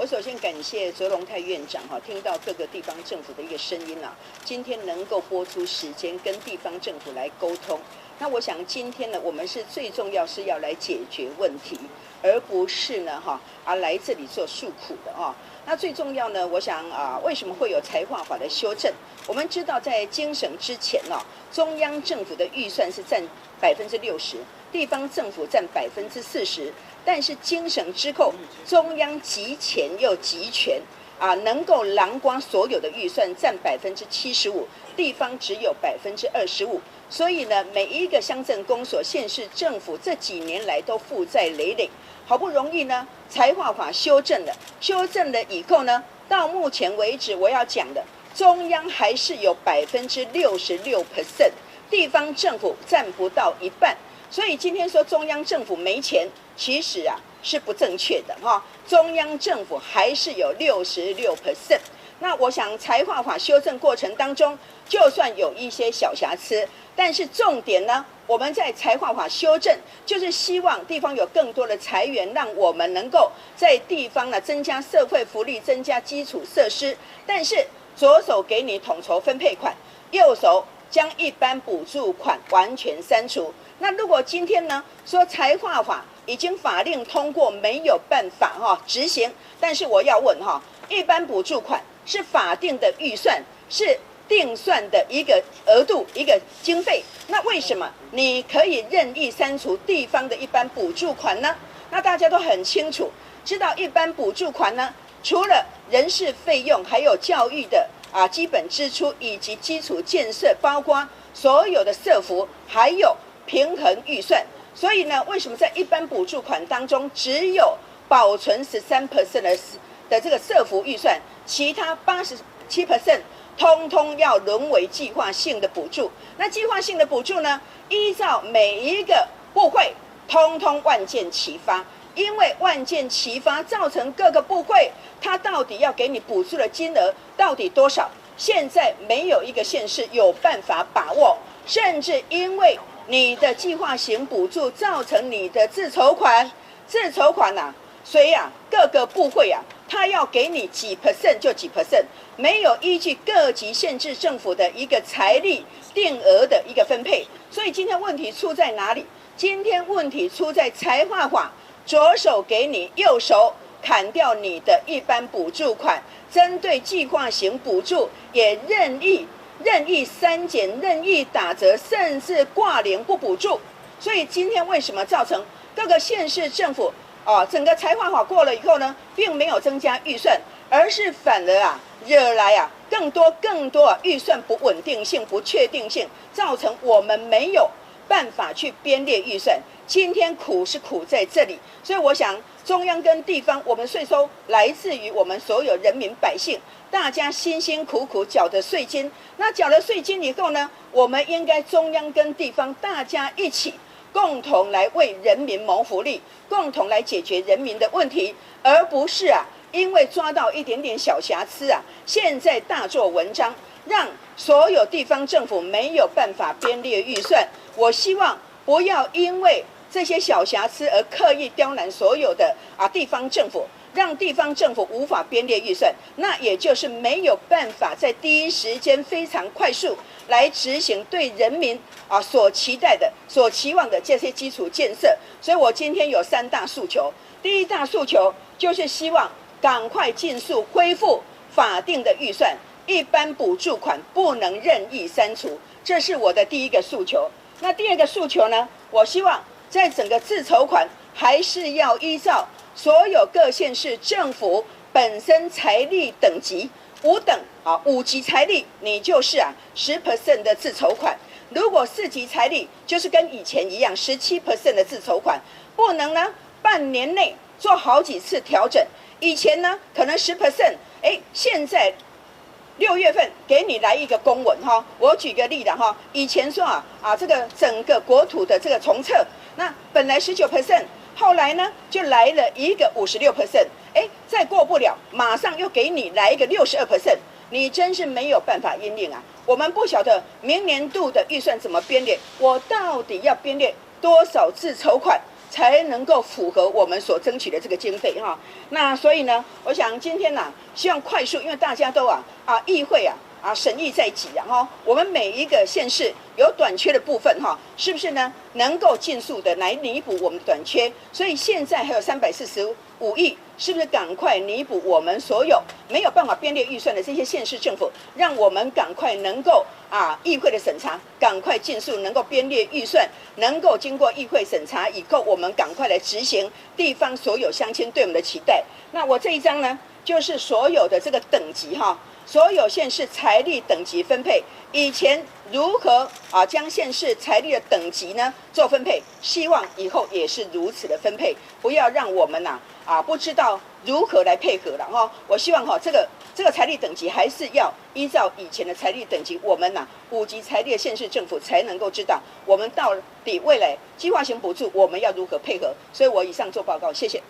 我首先感谢卓荣泰院长听到各个地方政府的一个声音今天能够拨出时间跟地方政府来沟通。那我想今天呢，我们是最重要是要来解决问题，而不是呢来这里做诉苦的那最重要呢，我想为什么会有财划法的修正？我们知道在精省之前中央政府的预算是占60%，地方政府占40%。但是精省之后，中央集钱又集权能够囊括所有的预算占75%，地方只有25%。所以呢，每一个乡镇公所、县市政府这几年来都负债累累。好不容易呢，财划法修正了以后呢，到目前为止我要讲的，中央还是有66%，地方政府占不到一半。所以今天说中央政府没钱，其实是不正确的中央政府还是有66%。那我想财划法修正过程当中，就算有一些小瑕疵，但是重点呢，我们在财划法修正，就是希望地方有更多的财源，让我们能够在地方呢增加社会福利，增加基础设施。但是左手给你统筹分配款，右手将一般补助款完全删除。那如果今天呢说财划法已经法令通过，没有办法执行，但是我要问一般补助款是法定的预算，是定算的一个额度、一个经费，那为什么你可以任意删除地方的一般补助款呢？那大家都很清楚，知道一般补助款呢，除了人事费用，还有教育的基本支出以及基础建设，包括所有的社福，还有平衡预算。所以呢，为什么在一般补助款当中只有保存13% 的这个社福预算，其他87%通通要沦为计划性的补助？那计划性的补助呢，依照每一个部会通通万箭齐发，因为万箭齐发造成各个部会它到底要给你补助的金额到底多少，现在没有一个县市有办法把握，甚至因为你的计划型补助造成你的自筹款所以各个部会他要给你几%就几%，没有依据各级县市政府的一个财力定额的一个分配。所以今天问题出在哪里？今天问题出在财划法左手给你，右手砍掉你的一般补助款，针对计划型补助也任意删减、任意打折，甚至挂零不补助。所以今天为什么造成各个县市政府整个财划法过了以后呢，并没有增加预算，而是反而惹来更多预算不稳定性、不确定性，造成我们没有办法去编列预算。今天苦是苦在这里，所以我想中央跟地方，我们税收来自于我们所有人民百姓，大家辛辛苦苦缴的税金。那缴了税金以后呢，我们应该中央跟地方大家一起共同来为人民谋福利，共同来解决人民的问题，而不是因为抓到一点点小瑕疵现在大做文章，让所有地方政府没有办法编列预算。我希望不要因为这些小瑕疵而刻意刁难所有的地方政府，让地方政府无法编列预算，那也就是没有办法在第一时间非常快速来执行对人民所期待的、所期望的这些基础建设。所以我今天有3大诉求。第一大诉求就是希望赶快尽速恢复法定的预算，一般补助款不能任意删除，这是我的第一个诉求。那第二个诉求呢，我希望在整个自筹款还是要依照所有各县市政府本身财力等级5等5级财力，你就是10% 的自筹款。如果4级财力，就是跟以前一样17% 的自筹款，不能呢半年内做好几次调整。以前呢可能10%，现在6月份给你来一个公文我举个例子以前说这个整个国土的这个重测，那本来19%，后来呢就来了一个56%，再过不了，马上又给你来一个62%，你真是没有办法因应我们不晓得明年度的预算怎么编列，我到底要编列多少自筹款才能够符合我们所争取的这个经费哈。那所以呢，我想今天呢，希望快速，因为大家都议会审议在即哈，我们每一个县市有短缺的部分哈，是不是呢？能够尽速的来弥补我们的短缺？所以现在还有345亿，是不是赶快弥补我们所有没有办法编列预算的这些县市政府，让我们赶快能够议会的审查，赶快尽速能够编列预算，能够经过议会审查以后，我们赶快来执行地方所有乡亲对我们的期待。那我这一张呢，就是所有的这个等级哈。所有县市财力等级分配，以前如何将县市财力的等级呢做分配？希望以后也是如此的分配，不要让我们不知道如何来配合了哈。我希望这个财力等级还是要依照以前的财力等级，我们5级财力的县市政府才能够知道我们到底未来计划型补助我们要如何配合。所以我以上做报告，谢谢。